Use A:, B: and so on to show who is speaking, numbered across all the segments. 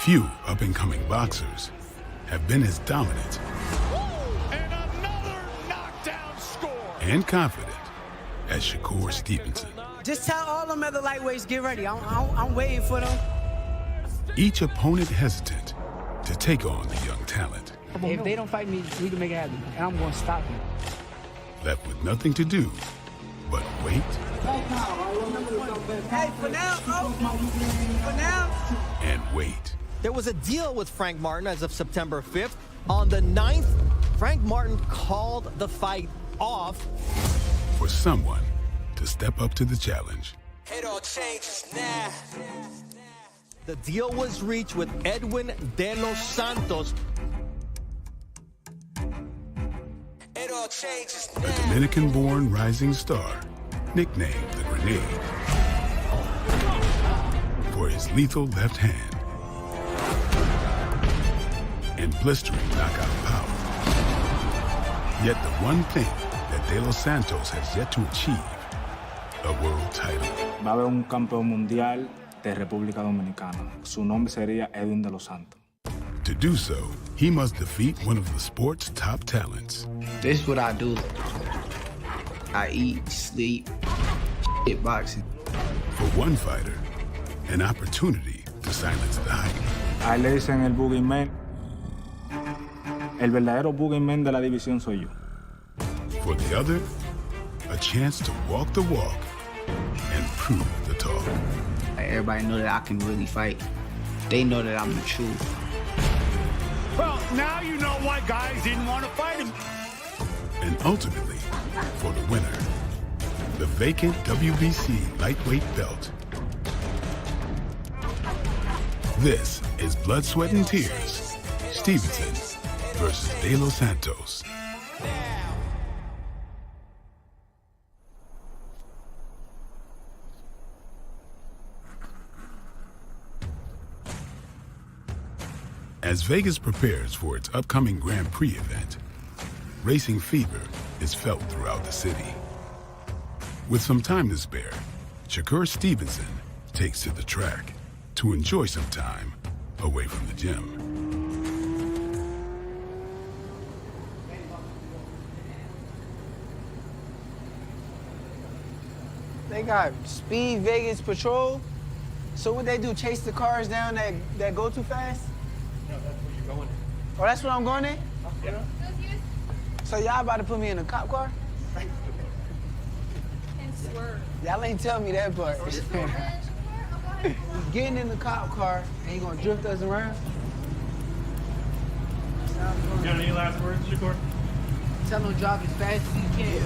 A: Few up-and-coming boxers have been as dominant
B: And another knockdown score.
A: and confident as Shakur Stevenson.
C: Just tell all them other lightweights, get ready. I'm waiting for them.
A: Each opponent hesitant to take on the young talent.
C: If they don't fight me, we can make it happen, and I'm going to stop them.
A: Left with nothing to do but wait
C: Hey, for now, for now.
A: and wait.
D: There was a deal with Frank Martin as of September 5th. On the 9th, Frank Martin called the fight off.
A: For someone to step up to the challenge.
D: It all changes now. The deal was reached with Edwin De Los Santos. It all changes now.
A: A Dominican-born rising star, nicknamed the Grenade, for his lethal left hand and blistering knockout power. Yet the one thing that De Los Santos has yet to achieve, a world title.
E: Va a haber un campeón mundial de República Dominicana. Su nombre sería Edwin De Los Santos.
A: To do so, he must defeat one of the sport's top talents.
F: This is what I do. I eat, sleep, shit boxing.
A: For one fighter, an opportunity to silence the hype.
E: A él le dicen el boogeyman. El verdadero boogeyman de la división soy yo.
A: For the other, a chance to walk the walk and prove the talk.
F: Like, everybody know that I can really fight. They know that I'm the truth.
B: Well, now you know why guys didn't want to fight him.
A: And ultimately, for the winner, the vacant WBC lightweight belt. This is Blood, Sweat, and Tears. Stevenson versus De Los Santos. As Vegas prepares for its upcoming Grand Prix event, racing fever is felt throughout the city. With some time to spare, Shakur Stevenson takes to the track to enjoy some time away from the gym.
C: They got speed Vegas patrol. So what they do, chase the cars down that go too fast?
G: No, that's where you're going.
C: Oh, that's what I'm going in?
G: Yeah.
C: So y'all about to put me in a cop car?
H: And swerve.
C: Y'all ain't tell me that part. Getting in the cop car and you gonna drift us around?
G: You got any last words, Shakur?
C: Tell them to drive as fast as you can.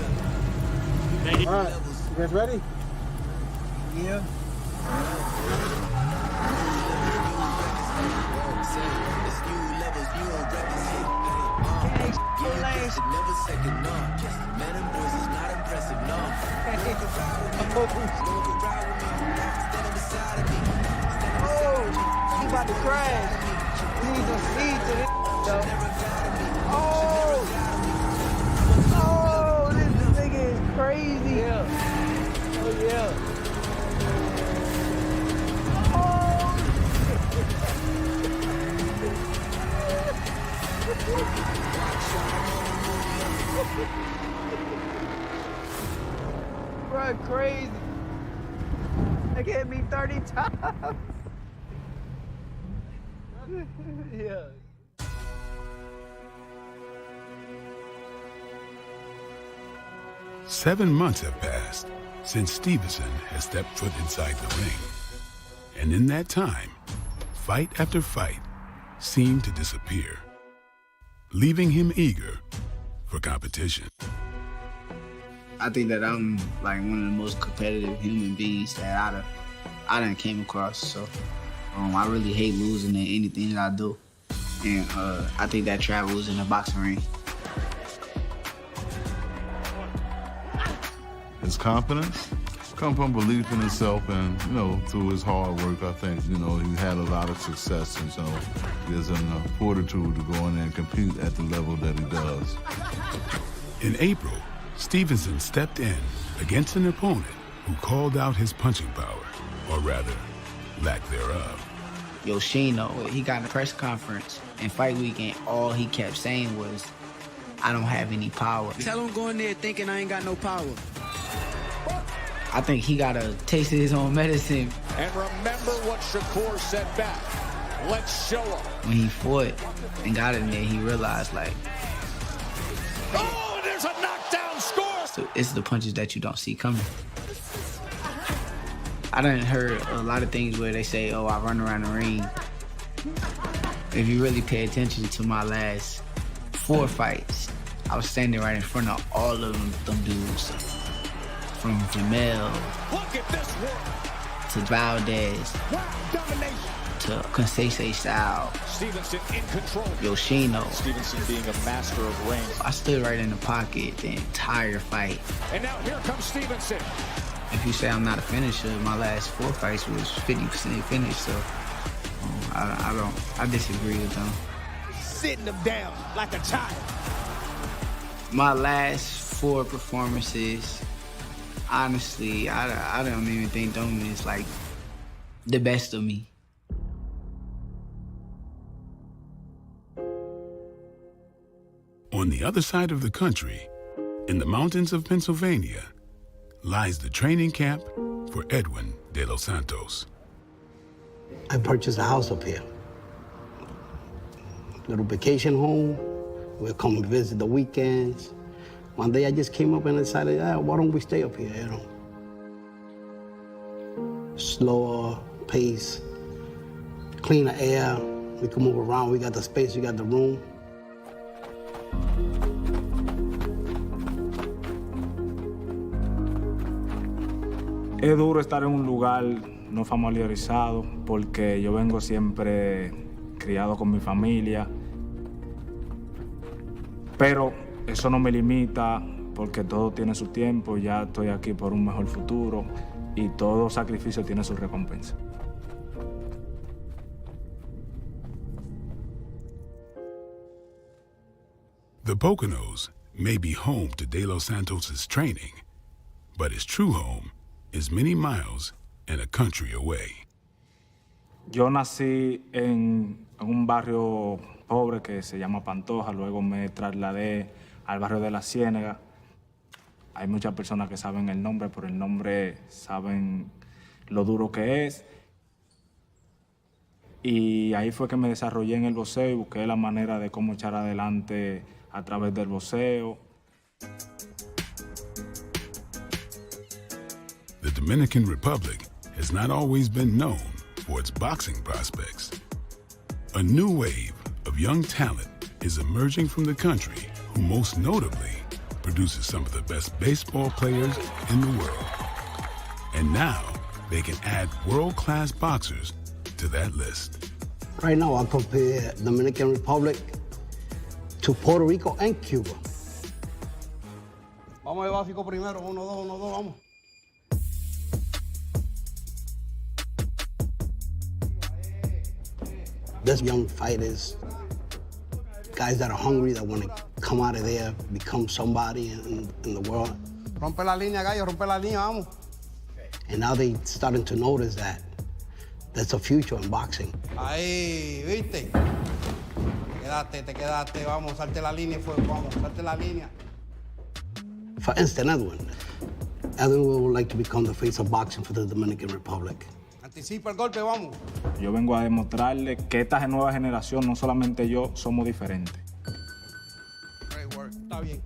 G: Thank you.
I: All right, you guys ready?
C: Yeah. Oh, he about to crash. He needs some speed to this, though. Oh, this nigga is crazy. Yeah. Oh, yeah. Bro, crazy. They hit me 30 times. Yeah.
A: Seven months have passed since Stevenson has stepped foot inside the ring. And in that time, fight after fight seemed to disappear, leaving him eager for competition.
F: I think that I'm like one of the most competitive human beings that I done came across. So I really hate losing in anything that I do. And I think that travels in the boxing ring.
J: His confidence come from belief in himself, and through his hard work, I think he had a lot of success, and so gives him the fortitude to go in there and compete at the level that he does.
A: In April, Stevenson stepped in against an opponent who called out his punching power, or rather, lack thereof.
F: Yoshino. He got in a press conference and fight weekend. All he kept saying was, I don't have any power.
C: Tell him go in there thinking I ain't got no power.
F: I think he got a taste of his own medicine.
B: And remember what Shakur said back. Let's show him.
F: When he fought and got in there, he realized, like,
B: Oh, and there's a knockdown score.
F: so it's the punches that you don't see coming. I done heard a lot of things where they say, oh, I run around the ring. If you really pay attention to my last 4 fights, I was standing right in front of all of them dudes. From Jamel
B: Look at this work.
F: to Valdez
B: Wow, domination.
F: to Conceição style,
B: Stevenson in control.
F: Yoshino.
B: Stevenson being a master of range.
F: I stood right in the pocket the entire fight.
B: And now here comes Stevenson.
F: If you say I'm not a finisher, my last 4 fights was 50% finish, so I disagree with them.
B: Sitting him down like a child.
F: My last 4 performances, honestly, I don't even think them is like the best of me.
A: On the other side of the country, in the mountains of Pennsylvania, lies the training camp for Edwin De Los Santos.
H: I purchased a house up here. Little vacation home. We'll come and visit the weekends. One day I just came up and decided, why don't we stay up here, you know? Slower pace, cleaner air. We can move around, we got the space, we got the room.
E: Es duro estar en un lugar no familiarizado porque yo vengo siempre criado con mi familia, pero eso no me limita porque todo tiene su tiempo, ya estoy aquí por un mejor futuro y todo sacrificio tiene su recompensa.
A: The Poconos may be home to De Los Santos' training, but his true home is many miles and a country away.
E: Yo nací en un barrio pobre que se llama Pantoja, luego me trasladé al barrio de La Ciénega. Hay muchas personas que saben el nombre, por el nombre saben lo duro que es. Y ahí fue que me desarrollé en el boxeo y busqué la manera de cómo echar adelante a través del boxeo.
A: The Dominican Republic has not always been known for its boxing prospects. A new wave of young talent is emerging from the country who most notably produces some of the best baseball players in the world. And now they can add world-class boxers to that list.
H: Right now I compare Dominican Republic to Puerto Rico and Cuba. Vamos de básico primero, 1, 2, 1, 2, vamos. There's young fighters, guys that are hungry, that want to come out of there, become somebody in the world.
I: Rompe la línea, gallo, rompe la línea, vamos.
H: And now they starting to notice that there's a future in boxing.
I: Ahí, ¿viste? Te quedaste, vamos, salte la línea, vamos, salte la línea.
H: For instance, Edwin would like to become the face of boxing for the Dominican Republic.
I: Anticipa el golpe, vamos.
E: Yo vengo a demostrarle que esta nueva generación, no solamente yo, somos diferentes.
I: Great work, está bien.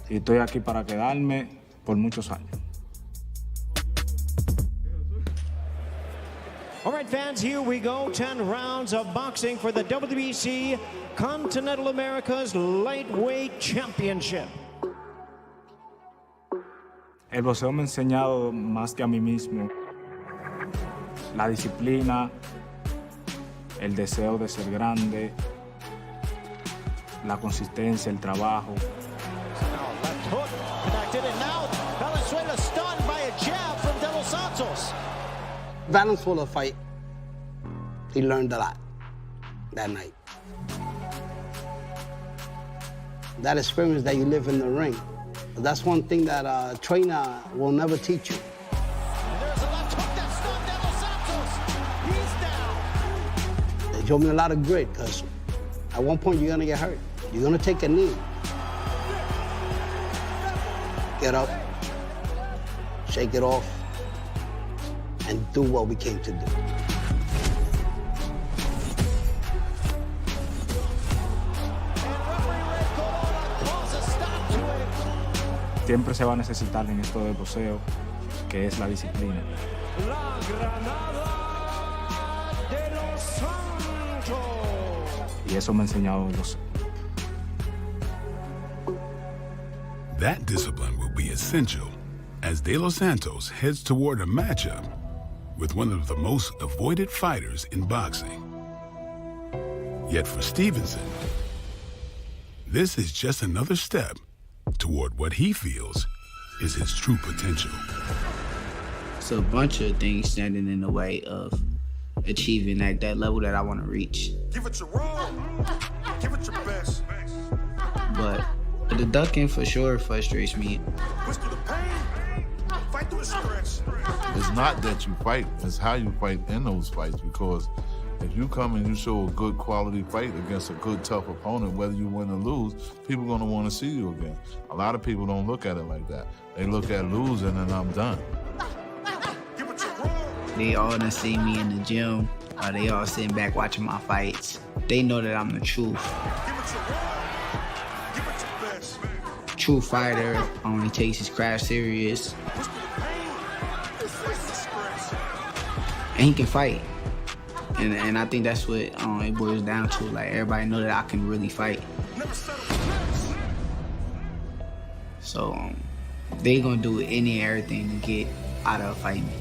E: Y estoy aquí para quedarme por muchos años.
K: All right, fans, here we go. 10 rounds of boxing for the WBC Continental America's Lightweight Championship.
E: El boxeo me ha enseñado más que a mí mismo la disciplina, el deseo de ser grande, la consistencia, el trabajo.
K: Now left hook connected, and now Valenzuela stunned by a jab from De Los Santos.
H: Valenzuela fight, he learned a lot that night. That experience that you live in the ring, that's one thing that a trainer will never teach you.
K: And there's a left hook that stunned De Los Santos. He's
H: showed me a lot of grit, because at one point you're gonna get hurt. You're gonna take a knee. Get up, shake it off, and do what we came to do.
E: Siempre se va a necesitar en esto del boxeo, que es la disciplina.
K: La Granada de Los Santos.
E: Y eso me ha enseñado
A: That discipline will be essential as De Los Santos heads toward a matchup with one of the most avoided fighters in boxing. Yet for Stevenson, this is just another step toward what he feels is his true potential.
F: It's a bunch of things standing in the way of achieving that level that I want to reach.
B: Give it your all. Give it your best.
F: But the ducking for sure frustrates me.
B: Push through the pain. Fight through the stress.
J: It's not that you fight, it's how you fight in those fights, because if you come and you show a good quality fight against a good, tough opponent, whether you win or lose, people are going to want to see you again. A lot of people don't look at it like that. They look at losing and I'm done.
F: They all done see me in the gym. They all sitting back watching my fights. They know that I'm the truth. True fighter only takes his craft serious. And he can fight. And I think that's what it boils down to. Like, everybody know that I can really fight. So they gonna do any and everything to get out of fighting me.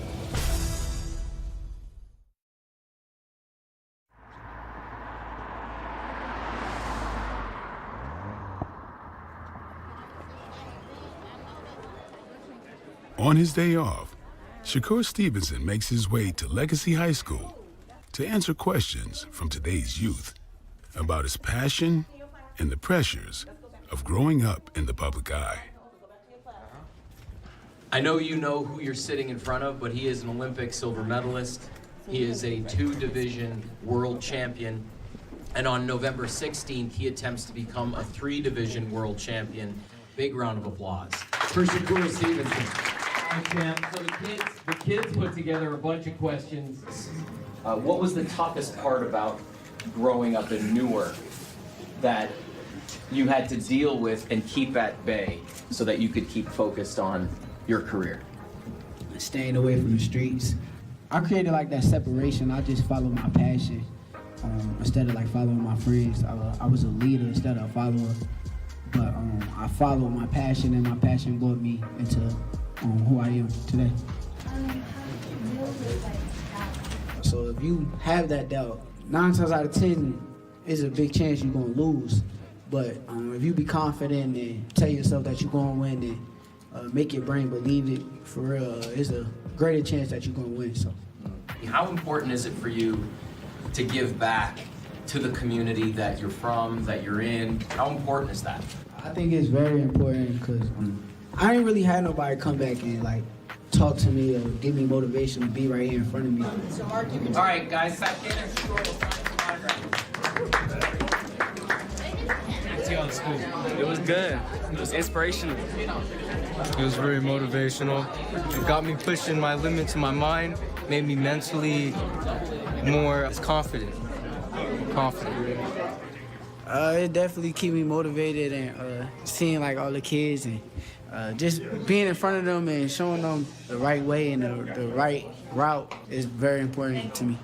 A: On his day off, Shakur Stevenson makes his way to Legacy High School to answer questions from today's youth about his passion and the pressures of growing up in the public eye.
L: I know you know who you're sitting in front of, but he is an Olympic silver medalist. He is a 2-division world champion. And on November 16th, he attempts to become a 3-division world champion. Big round of applause for Shakur Stevenson.
M: All right, champ. So the kids put together a bunch of questions. What was the toughest part about growing up in Newark that you had to deal with and keep at bay so that you could keep focused on your career?
C: Staying away from the streets. I created like that separation. I just followed my passion instead of like following my friends. I was a leader instead of a follower. But I followed my passion, and my passion brought me into who I am today. So if you have that doubt, 9 times out of 10, it's a big chance you're gonna lose. But if you be confident and tell yourself that you're gonna win and make your brain believe it, for real, it's a greater chance that you're gonna win. So,
L: How important is it for you to give back to the community that you're from, that you're in? How important is that?
C: I think it's very important because I ain't really had nobody come back and like talk to me or give me motivation to be right here in front of me.
L: All right, guys, back in.
N: It was good. It was inspirational. It was very motivational. It got me pushing my limits in my mind, made me mentally more confident.
C: It definitely keep me motivated and seeing like all the kids and just being in front of them and showing them the right way and the right route is very important to me.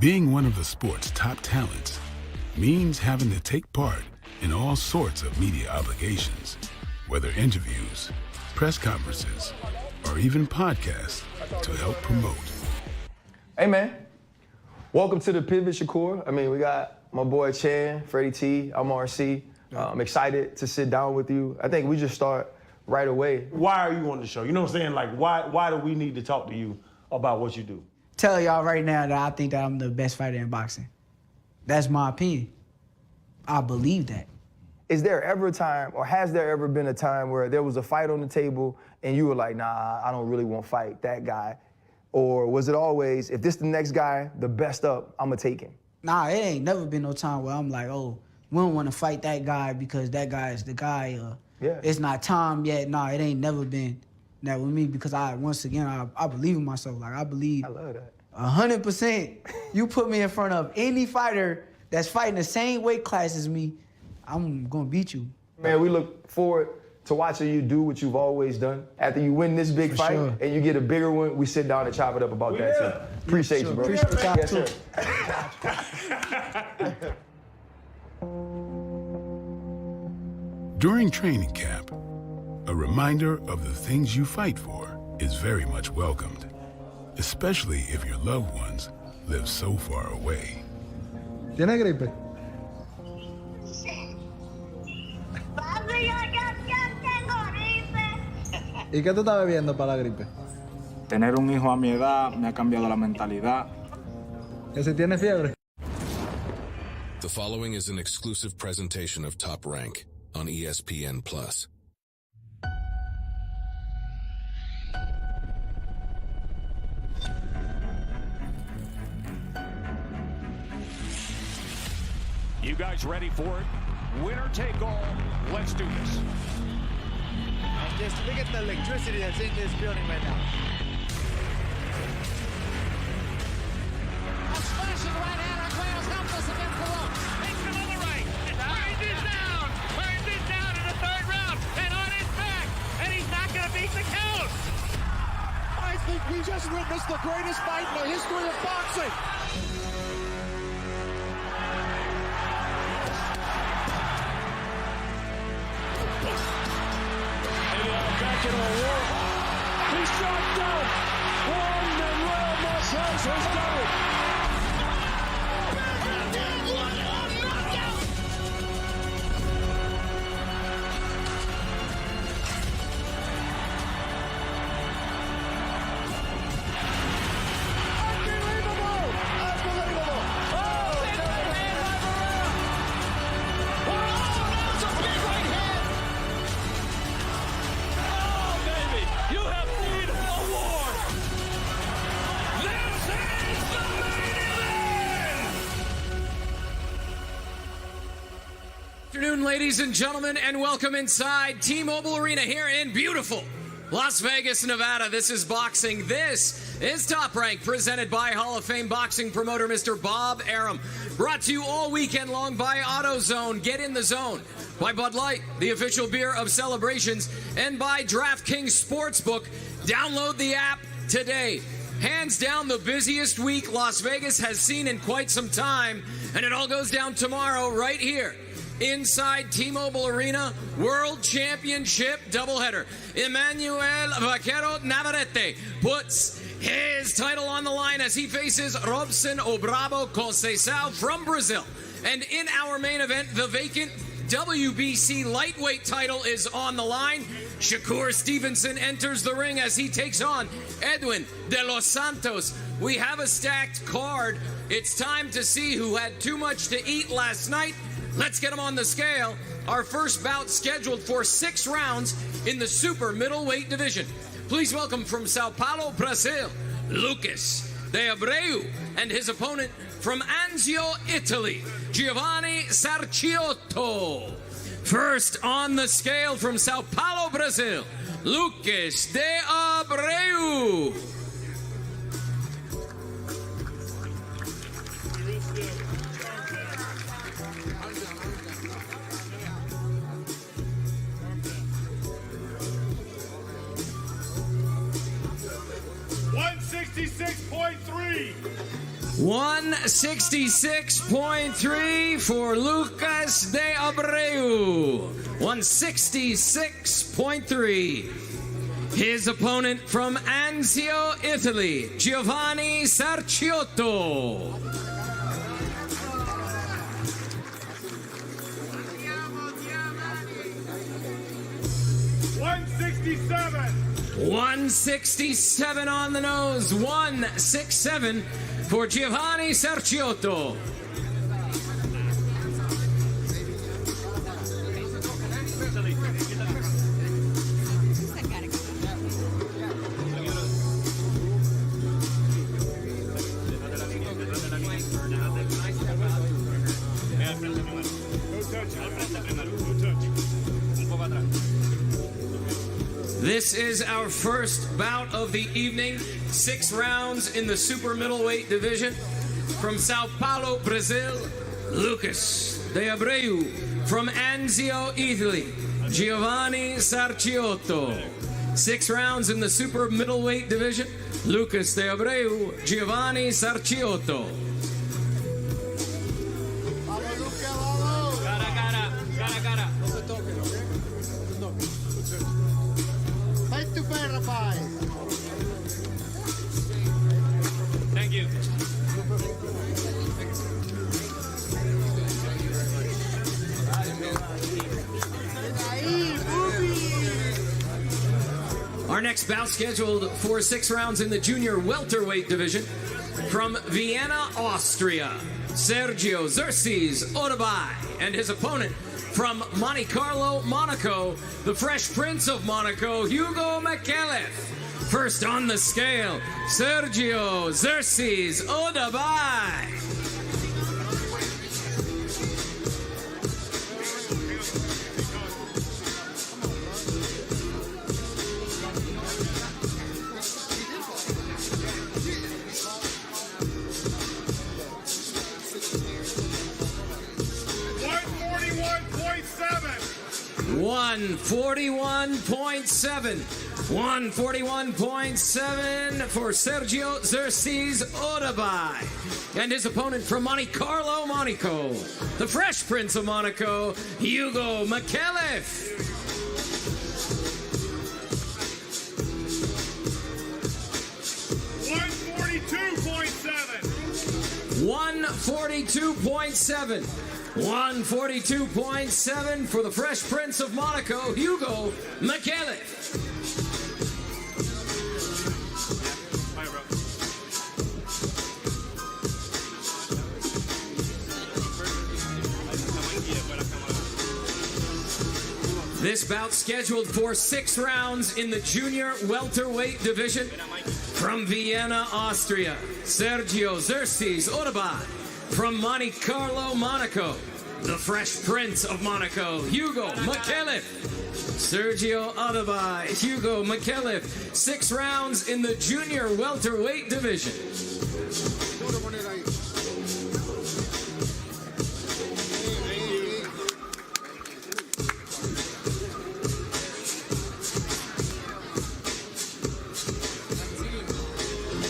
A: Being one of the sport's top talents means having to take part in all sorts of media obligations, whether interviews, press conferences, or even podcasts to help promote.
O: Hey, man. Welcome to the Pivot, Shakur. I mean, we got my boy Chan, Freddie T, I'm RC. I'm excited to sit down with you. I think we just start right away.
B: Why are you on the show? You know what I'm saying? Like, why do we need to talk to you about what you do?
C: Tell y'all right now that I think that I'm the best fighter in boxing. That's my opinion. I believe that.
O: Is there ever a time, or has there ever been a time where there was a fight on the table and you were like, nah, I don't really want to fight that guy, Or was it always, if this the next guy, the best up, I'm going to take him?
C: Nah, it ain't never been no time where I'm like, oh, we don't want to fight that guy because that guy is the guy. It's not time yet. Nah, it ain't never been that with me because I believe in myself. Like, I believe.
O: I love that.
C: 100%. You put me in front of any fighter that's fighting the same weight class as me, I'm going to beat you.
O: Man, we look forward to watching you do what you've always done. After you win this big fight and you get a bigger one, we sit down and chop it up about that too. Appreciate you, bro.
C: Appreciate the
O: yes, sir.
A: During training camp, a reminder of the things you fight for is very much welcomed, especially if your loved ones live so far away.
P: ¿Tiene gripe? ¿Y qué tú estás bebiendo para la gripe?
E: Tener un hijo a mi edad me ha cambiado la mentalidad.
P: ¿Que si tiene fiebre?
Q: The following is an exclusive presentation of Top Rank on ESPN+.
B: You guys ready for it? Winner take all. Let's do this.
R: And just look at the electricity that's in this building right now.
S: A splashing right hand on Vaquero's helpless against the ropes.
B: Takes him on the right. Finds it down. Finds it down in the third round. And on his back. And he's not going to beat the count.
S: I think we just witnessed the greatest fight in the history of boxing.
B: Back into a war. He's dropped down. Juan Manuel Marquez has done it.
T: Afternoon, ladies and gentlemen, and welcome inside T-Mobile Arena here in beautiful Las Vegas, Nevada. This is boxing. This is Top Rank, presented by Hall of Fame boxing promoter Mr. Bob Arum. Brought to you all weekend long by AutoZone. Get in the zone. By Bud Light, the official beer of celebrations, and by DraftKings Sportsbook. Download the app today. Hands down the busiest week Las Vegas has seen in quite some time, and it all goes down tomorrow right here inside T-Mobile Arena, World Championship doubleheader. Emanuel Vaquero Navarrete puts his title on the line as he faces Robson Conceição from Brazil. And in our main event, the vacant WBC lightweight title is on the line. Shakur Stevenson enters the ring as he takes on Edwin De Los Santos. We have a stacked card. It's time to see who had too much to eat last night. Let's get them on the scale. Our first bout scheduled for 6 rounds in the super middleweight division. Please welcome from Sao Paulo, Brazil, Lucas De Abreu, and his opponent from Anzio, Italy, Giovanni Sarchiotto. First on the scale from Sao Paulo, Brazil, Lucas De Abreu.
B: $166.3.
T: 166.3 for Lucas De Abreu. 166.3. His opponent from Anzio, Italy, Giovanni Sarchiotto. $167 on the nose. 167 for Giovanni Sarchiotto. This is our first bout of the evening. 6 rounds in the super middleweight division. From Sao Paulo, Brazil, Lucas De Abreu. From Anzio, Italy, Giovanni Sarchiotto. 6 rounds in the super middleweight division. Lucas De Abreu, Giovanni Sarchiotto.
B: Thank you.
T: Our next bout scheduled for 6 rounds in the junior welterweight division. From Vienna, Austria, Sergio Xerxes Otabay, and his opponent from Monte Carlo, Monaco, the Fresh Prince of Monaco, Hugo McAuliffe. First on the scale, Sergio Xerxes Otabay. $141.7. 141.7 for Sergio Xerxes Otabay. And his opponent from Monte Carlo, Monaco, the Fresh Prince of Monaco, Hugo McAuliffe. $142.7. 142.7 for the Fresh Prince of Monaco, Hugo McAuliffe. This bout scheduled for 6 rounds in the junior welterweight division. From Vienna, Austria, Sergio Xerxes Otabay. From Monte Carlo, Monaco, the Fresh Prince of Monaco, Hugo McAuliffe. Sergio Otabay, Hugo McAuliffe. 6 rounds in the junior welterweight division.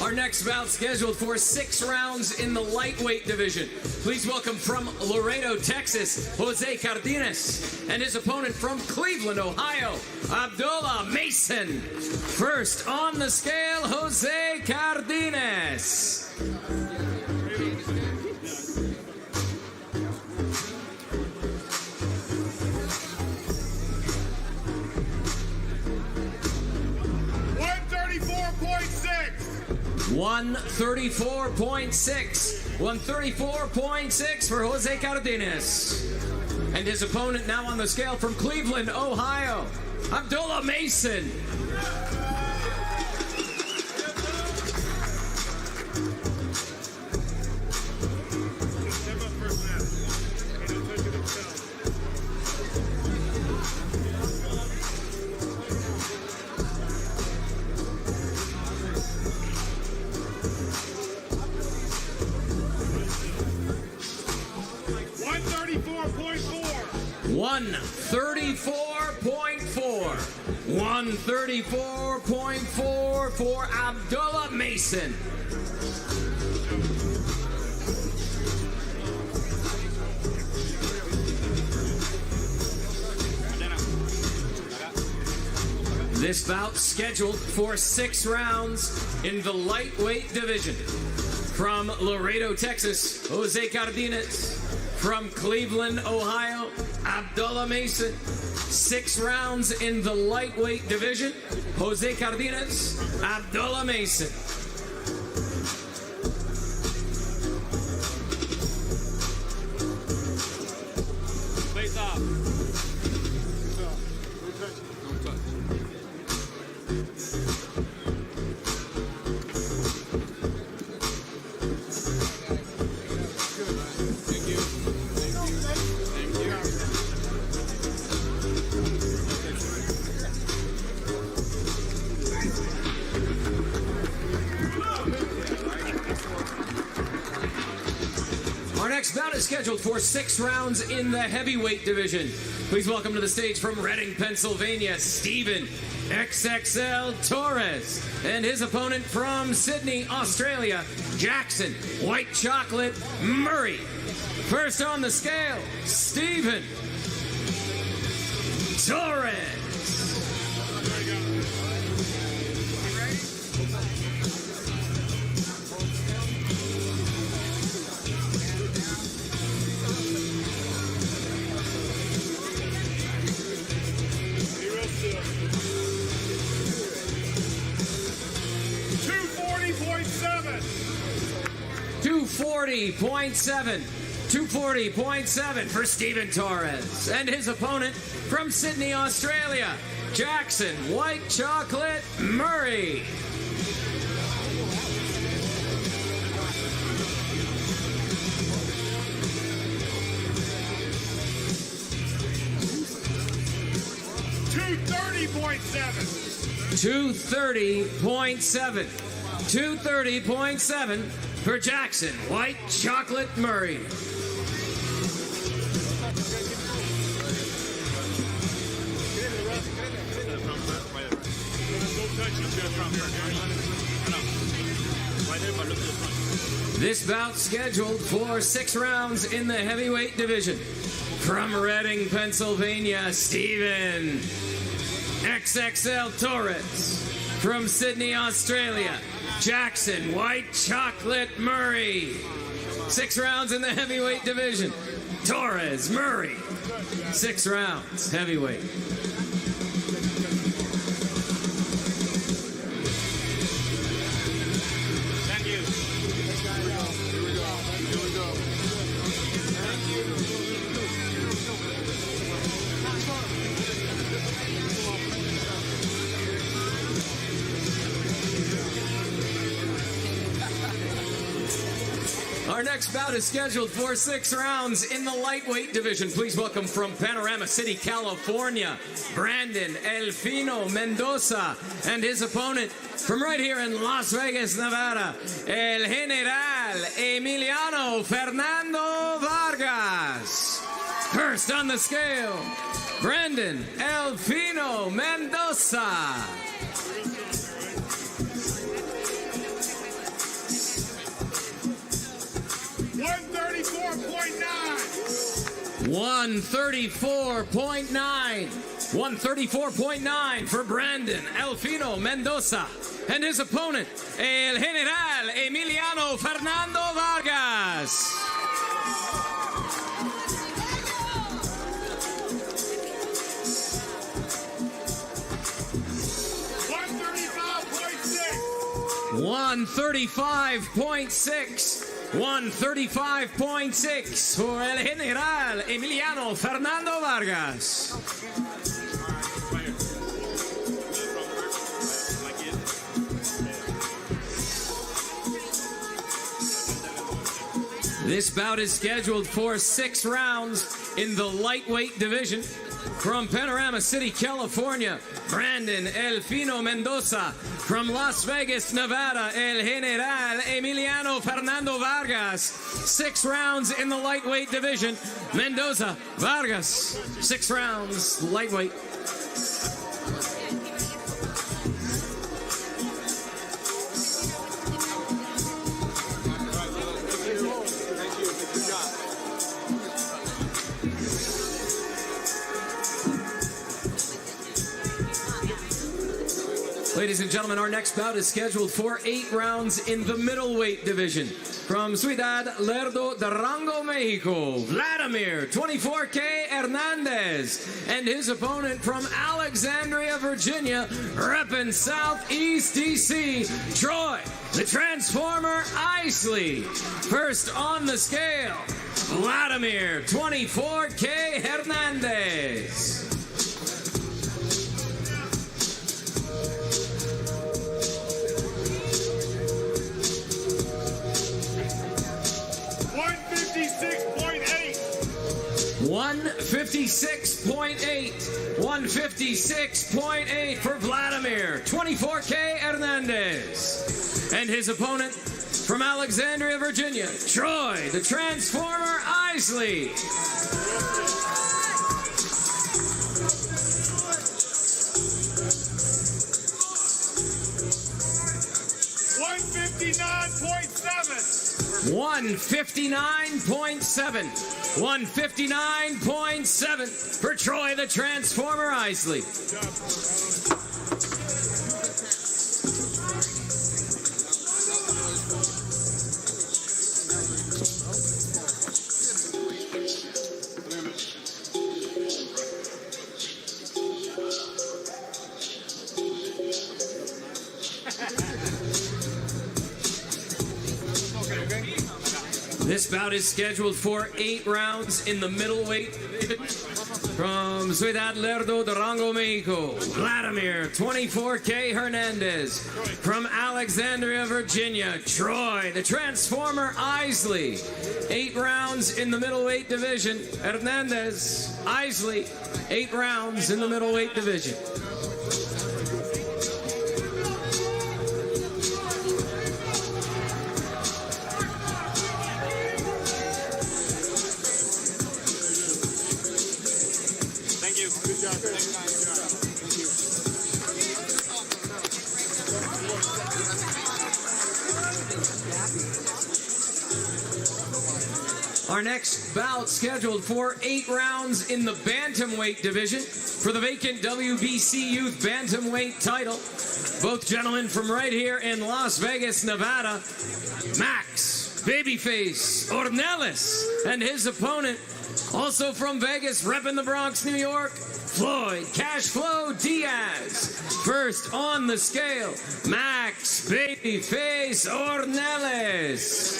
T: Our next bout scheduled for 6 rounds in the lightweight division. Please welcome from Laredo, Texas, Jose Cardenas, and his opponent from Cleveland, Ohio, Abdullah Mason. First on the scale, Jose Cardenas. $134.6 for Jose Cardenas. And his opponent now on the scale from Cleveland, Ohio, Abdullah Mason. $134.4 for Abdullah Mason. This bout scheduled for 6 rounds in the lightweight division. From Laredo, Texas, Jose Cardenas. From Cleveland, Ohio, Abdullah Mason. 6 rounds in the lightweight division. Jose Cardenas, Abdullah Mason.
B: Face off.
T: next bout is scheduled for 6 rounds in the heavyweight division. Please welcome to the stage from Reading, Pennsylvania, Steven XXL Torres, and his opponent from Sydney, Australia, Jackson White Chocolate Murray. First on the scale, Steven Torres. 240.7 for Steven Torres. And his opponent from Sydney, Australia, Jackson White Chocolate Murray. $230.7 for Jackson White Chocolate Murray. This bout scheduled for 6 rounds in the heavyweight division. From Reading, Pennsylvania, Steven XXL Torres. From Sydney, Australia, Jackson White Chocolate Murray. 6 rounds in the heavyweight division. Torres, Murray. 6 rounds, heavyweight. Our next bout is scheduled for 6 rounds in the lightweight division. Please welcome from Panorama City, California, Brandon El Fino Mendoza, and his opponent from right here in Las Vegas, Nevada, El General Emiliano Fernando Vargas. First on the scale, Brandon El Fino Mendoza. 134.9 for Brandon El Fino Mendoza, and his opponent, El General Emiliano Fernando Vargas. $135.6 for El General Emiliano Fernando Vargas. This bout is scheduled for 6 rounds in the lightweight division. From Panorama City, California, Brandon El Fino Mendoza. From Las Vegas, Nevada, El General Emiliano Fernando Vargas. 6 rounds in the lightweight division. Mendoza, Vargas, 6 rounds, lightweight. Ladies and gentlemen, our next bout is scheduled for 8 rounds in the middleweight division. From Ciudad Lerdo, Durango, Mexico, Vladimir 24K Hernandez, and his opponent from Alexandria, Virginia, repping Southeast DC, Troy the Transformer Isley. First on the scale, Vladimir 24K Hernandez. 156.8 for Vladimir 24K Hernandez, and his opponent from Alexandria, Virginia, Troy, the Transformer Isley. $159.7. 159.7 for Troy, the Transformer Isley. This bout is scheduled for 8 rounds in the middleweight division. From Ciudad Lerdo, Durango, Mexico, Vladimir 24K Hernandez. From Alexandria, Virginia, Troy, the Transformer Isley. 8 rounds in the middleweight division. Hernandez, Isley, 8 rounds in the middleweight division. Our next bout scheduled for 8 rounds in the bantamweight division for the vacant WBC Youth Bantamweight title. Both gentlemen from right here in Las Vegas, Nevada, Max Babyface Ornelas and his opponent, also from Vegas, repping the Bronx, New York, Floyd Cashflow Diaz. First on the scale, Max Babyface Ornelas.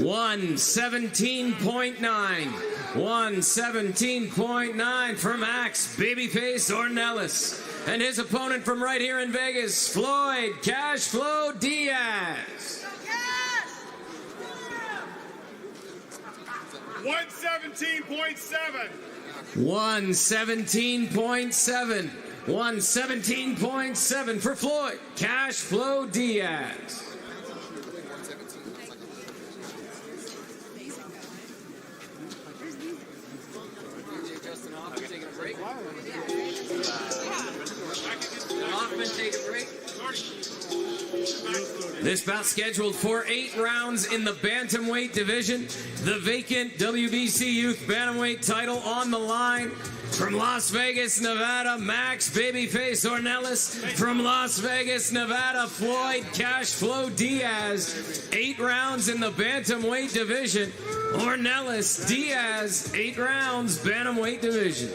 T: 117.9. 117.9 for Max Babyface Ornelas. And his opponent from right here in Vegas, Floyd Cashflow Diaz.
S: 117.7.
T: 117.7. 117.7 for Floyd Cashflow Diaz. This bout scheduled for 8 rounds in the bantamweight division. The vacant WBC Youth Bantamweight title on the line. From Las Vegas, Nevada, Max Babyface Ornelas. From Las Vegas, Nevada, Floyd Cashflow Diaz. 8 rounds in the bantamweight division. Ornelas, Diaz, 8 rounds, bantamweight division.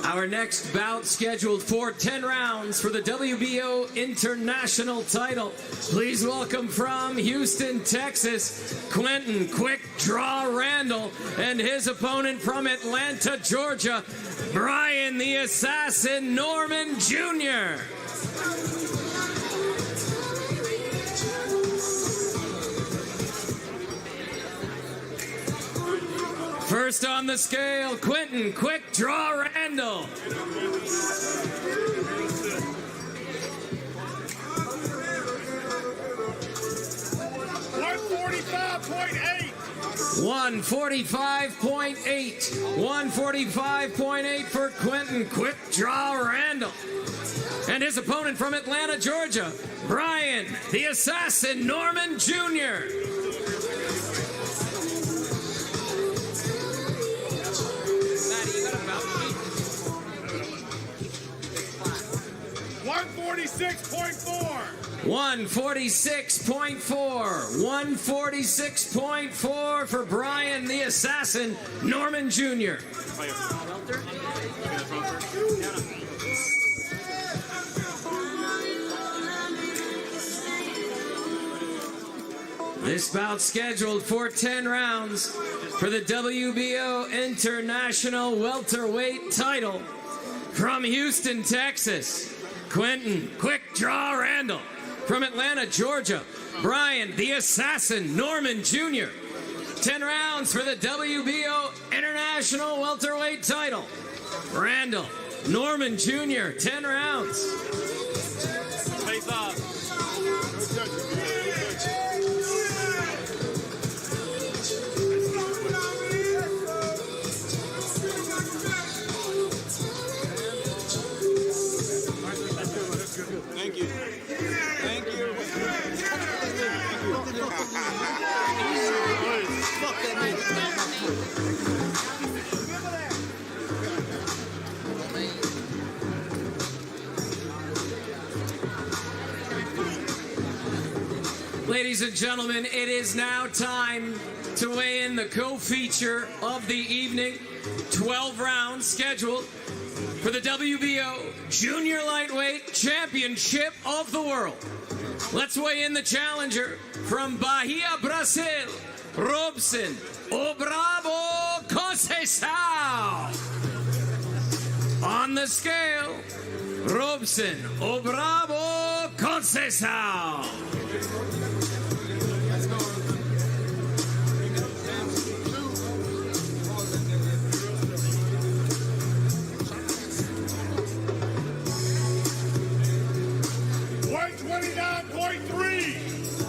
T: Our next bout scheduled for 10 rounds for the WBO International title. Please welcome from Houston, Texas, Quentin Quick Draw Randall and his opponent from Atlanta, Georgia, Brian the Assassin Norman Jr. First on the scale, Quentin Quick Draw Randall. 145.8. 145.8 for Quentin Quick Draw Randall. And his opponent from Atlanta, Georgia, Brian the Assassin Norman Jr. 146.4 for Brian the Assassin Norman Jr. This bout scheduled for 10 rounds. for the WBO International Welterweight title. From Houston, Texas, Quentin Quick Draw Randall. From Atlanta, Georgia, Brian the Assassin Norman Jr. 10 rounds for the WBO International Welterweight title. Randall Norman Jr., 10 rounds.
B: Face off.
R: Thank you. Thank you. Fuck that nigga.
T: Ladies and gentlemen, it is now time to weigh in the co-feature of the evening. 12 rounds scheduled for the WBO Junior Lightweight Championship of the World. Let's weigh in the challenger from Bahia, Brazil, Robson Conceição. On the scale, Robson Conceição.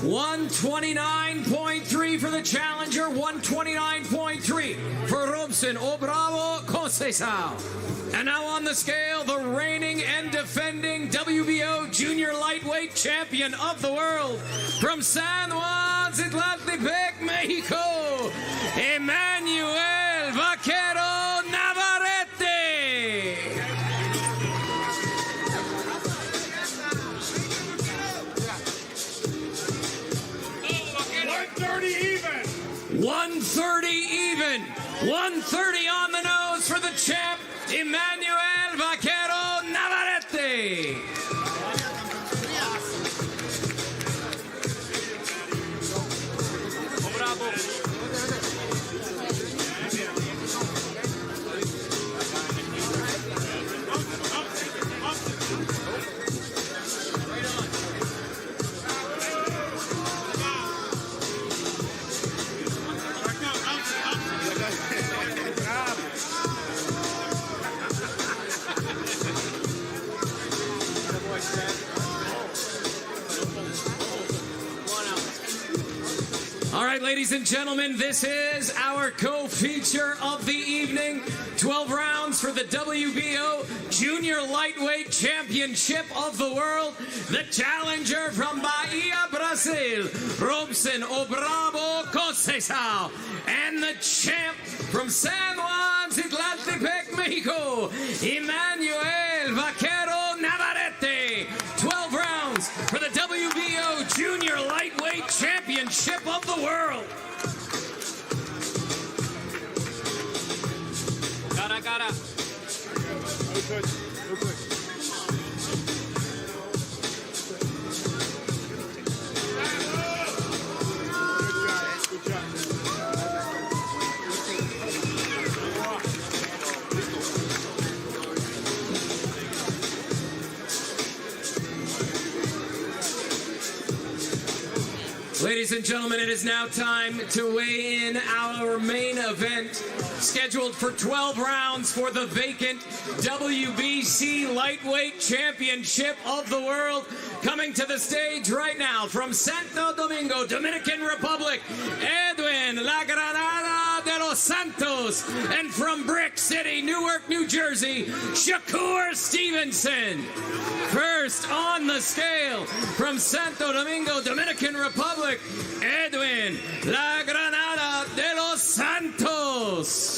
T: 129.3 for the challenger, 129.3 for Robson Conceição. And now on the scale, the reigning and defending WBO Junior Lightweight Champion of the World from San Juan, Zitlantepec, Mexico, Emanuel Vaquero Navarrete. 130 even. 130 on the nose for the champ, Emanuel Vaquero Navarrete. All right, ladies and gentlemen, this is our co-feature of the evening. 12 rounds for the WBO Junior Lightweight Championship of the World. The challenger from Bahia, Brazil, Robson Conceição. And the champ from San Juan, Zitlantepec, Mexico, Emanuel Vaquero Navarrete. 12 rounds for the WBO Junior Lightweight Championship of the World.
B: Cara, cara.
T: Ladies and gentlemen, it is now time to weigh in our main event, scheduled for 12 rounds for the vacant WBC Lightweight Championship of the World. Coming to the stage right now from Santo Domingo, Dominican Republic, Edwin De Los Santos. And from Brick City, Newark, New Jersey, Shakur Stevenson. First on the scale from Santo Domingo, Dominican Republic, Edwin De Los Santos.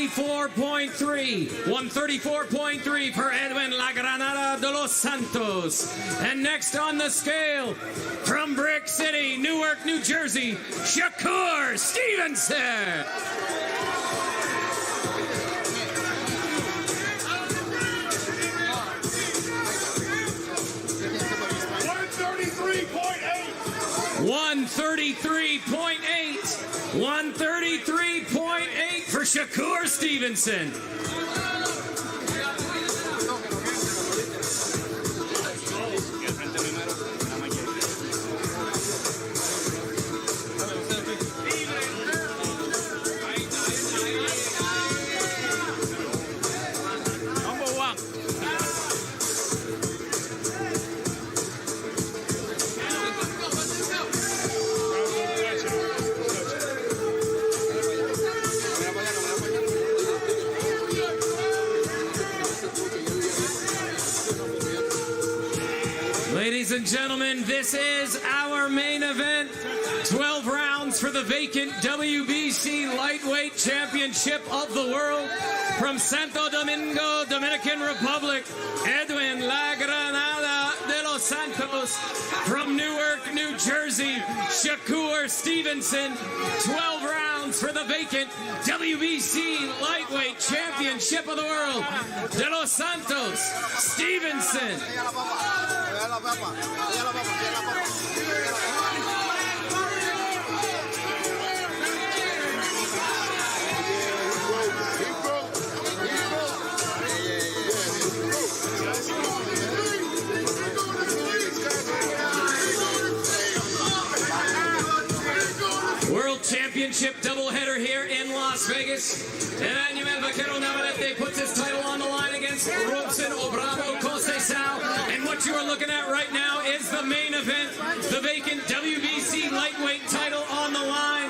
T: 134.3. 134.3 for Edwin De Los Santos. And next on the scale, from Brick City, Newark, New Jersey, Shakur Stevenson. 133.8 for Shakur Stevenson. Ladies and gentlemen, this is our main event. 12 rounds for the vacant WBC Lightweight Championship of the World. From Santo Domingo, Dominican Republic, Edwin De Los Santos. From Newark, New Jersey, Shakur Stevenson. 12 rounds for the vacant WBC Lightweight Championship of the World. De Los Santos, Stevenson. World Championship doubleheader here in Las Vegas. Emanuel Vaquero Navarrete puts his title on the line against Robson Conceição. And what you are looking at right now is the main event, the vacant WBC lightweight title on the line.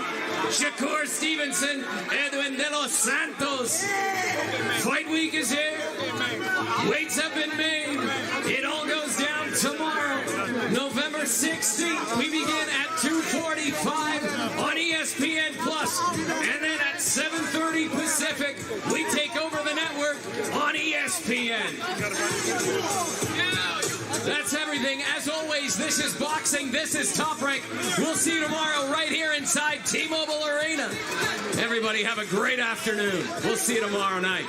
T: Shakur Stevenson, Edwin De Los Santos. Fight week is here. Weights have been made. It all goes down tomorrow, November 16th. We begin at 2:45 on ESPN Plus, and then at 7:30 Pacific, we take over the network on ESPN. That's everything. As always, this is boxing. This is Top Rank. We'll see you tomorrow right here inside T-Mobile Arena. Everybody have a great afternoon. We'll see you tomorrow night.